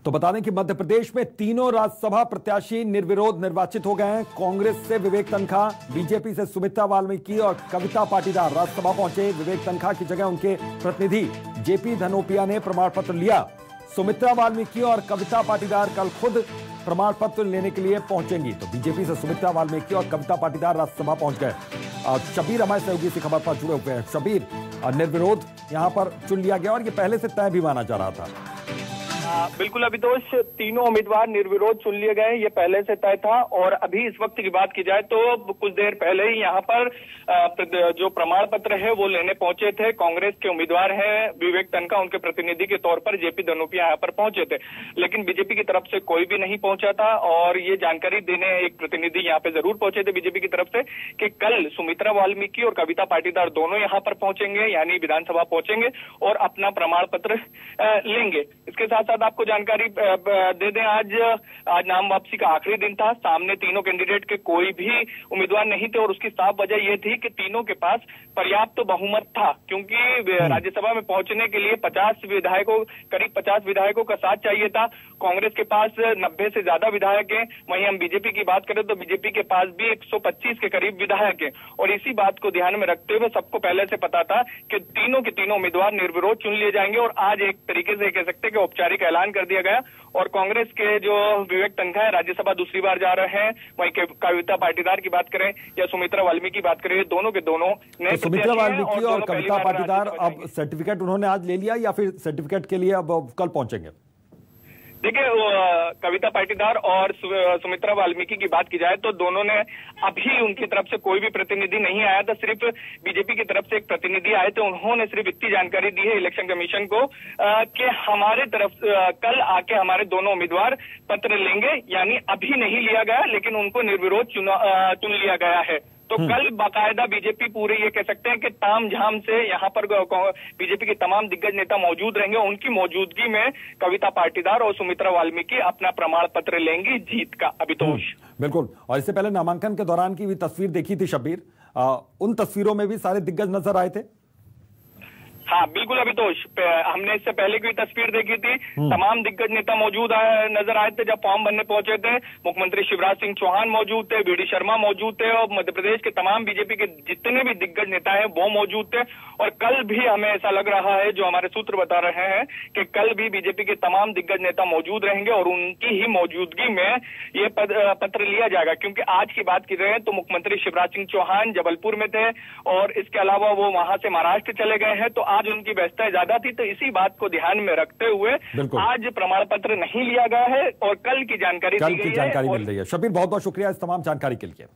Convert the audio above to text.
तो बता दें कि मध्य प्रदेश में तीनों राज्यसभा प्रत्याशी निर्विरोध निर्वाचित हो गए हैं। कांग्रेस से विवेक तन्खा, बीजेपी से सुमित्रा वाल्मीकि और कविता पाटीदार राज्यसभा पहुंचे। विवेक तन्खा की जगह उनके प्रतिनिधि जेपी धनोपिया ने प्रमाण पत्र लिया। सुमित्रा वाल्मीकि और कविता पाटीदार कल खुद प्रमाण पत्र लेने के लिए पहुंचेंगी। तो बीजेपी से सुमित्रा वाल्मीकि और कविता पाटीदार राज्यसभा पहुंच गए। शबीर हमारे सहयोगी से खबर पर जुड़े हुए हैं। शबीर, निर्विरोध यहां पर चुन लिया गया और ये पहले से तय भी माना जा रहा था। बिल्कुल अभितोष, तीनों उम्मीदवार निर्विरोध चुन लिए गए, ये पहले से तय था। और अभी इस वक्त की बात की जाए तो कुछ देर पहले ही यहाँ पर जो प्रमाण पत्र है वो लेने पहुंचे थे कांग्रेस के उम्मीदवार हैं विवेक तन्खा, उनके प्रतिनिधि के तौर पर जेपी धनोपिया यहाँ पर पहुंचे थे, लेकिन बीजेपी की तरफ से कोई भी नहीं पहुंचा था। और ये जानकारी देने एक प्रतिनिधि यहाँ पे जरूर पहुंचे थे बीजेपी की तरफ से कि कल सुमित्रा वाल्मीकि और कविता पाटीदार दोनों यहाँ पर पहुंचेंगे, यानी विधानसभा पहुंचेंगे और अपना प्रमाण पत्र लेंगे। इसके साथ साथ आपको जानकारी दे दें, आज नाम वापसी का आखिरी दिन था। सामने तीनों कैंडिडेट के कोई भी उम्मीदवार नहीं थे और उसकी साफ वजह यह थी कि तीनों के पास पर्याप्त बहुमत था, क्योंकि राज्यसभा में पहुंचने के लिए करीब 50 विधायकों का साथ चाहिए था। कांग्रेस के पास 90 से ज्यादा विधायक हैं। वहीं हम बीजेपी की बात करें तो बीजेपी के पास भी 125 के करीब विधायक हैं। और इसी बात को ध्यान में रखते हुए सबको पहले से पता था कि तीनों के तीनों उम्मीदवार निर्विरोध चुन लिए जाएंगे। और आज एक तरीके से कह सकते हैं कि औपचारिक ऐलान कर दिया गया। और कांग्रेस के जो विवेक तन्खा है राज्यसभा दूसरी बार जा रहे हैं। वहीं कविता पाटीदार की बात करें या सुमित्रा वाल्मीकि की बात करें, दोनों के दोनों नए सुमित्रा वाल्मीकि और कविता पाटीदार अब सर्टिफिकेट उन्होंने आज ले लिया या फिर सर्टिफिकेट के लिए अब कल पहुंचेंगे? देखिए, कविता पाटीदार और सुमित्रा वाल्मीकि की बात की जाए तो दोनों ने अभी उनकी तरफ से कोई भी प्रतिनिधि नहीं आया था। सिर्फ बीजेपी की तरफ से एक प्रतिनिधि आए थे। उन्होंने सिर्फ इतनी जानकारी दी है इलेक्शन कमीशन को कि हमारे तरफ कल आके हमारे दोनों उम्मीदवार पत्र लेंगे, यानी अभी नहीं लिया गया लेकिन उनको निर्विरोध चुन लिया गया है। तो कल बाकायदा बीजेपी पूरे ये कह सकते हैं कि तामझाम से यहाँ पर बीजेपी के तमाम दिग्गज नेता मौजूद रहेंगे। उनकी मौजूदगी में कविता पाटीदार और सुमित्रा वाल्मीकि अपना प्रमाण पत्र लेंगी जीत का। अभितोष, बिल्कुल। और इससे पहले नामांकन के दौरान की भी तस्वीर देखी थी शबीर, उन तस्वीरों में भी सारे दिग्गज नजर आए थे। हाँ बिल्कुल अभितोष, हमने इससे पहले की तस्वीर देखी थी। तमाम दिग्गज नेता मौजूद नजर आए थे जब फॉर्म भरने पहुंचे थे। मुख्यमंत्री शिवराज सिंह चौहान मौजूद थे, वीडी शर्मा मौजूद थे और मध्य प्रदेश के तमाम बीजेपी के जितने भी दिग्गज नेता हैं वो मौजूद थे। और कल भी हमें ऐसा लग रहा है, जो हमारे सूत्र बता रहे हैं, कि कल भी बीजेपी के तमाम दिग्गज नेता मौजूद रहेंगे और उनकी ही मौजूदगी में ये पत्र लिया जाएगा। क्योंकि आज की बात की जाए तो मुख्यमंत्री शिवराज सिंह चौहान जबलपुर में थे और इसके अलावा वो वहां से महाराष्ट्र चले गए हैं, तो आज उनकी व्यस्तता ज्यादा थी। तो इसी बात को ध्यान में रखते हुए आज प्रमाण पत्र नहीं लिया गया है और कल की जानकारी मिल रही है। शबीर, बहुत बहुत शुक्रिया इस तमाम जानकारी के लिए।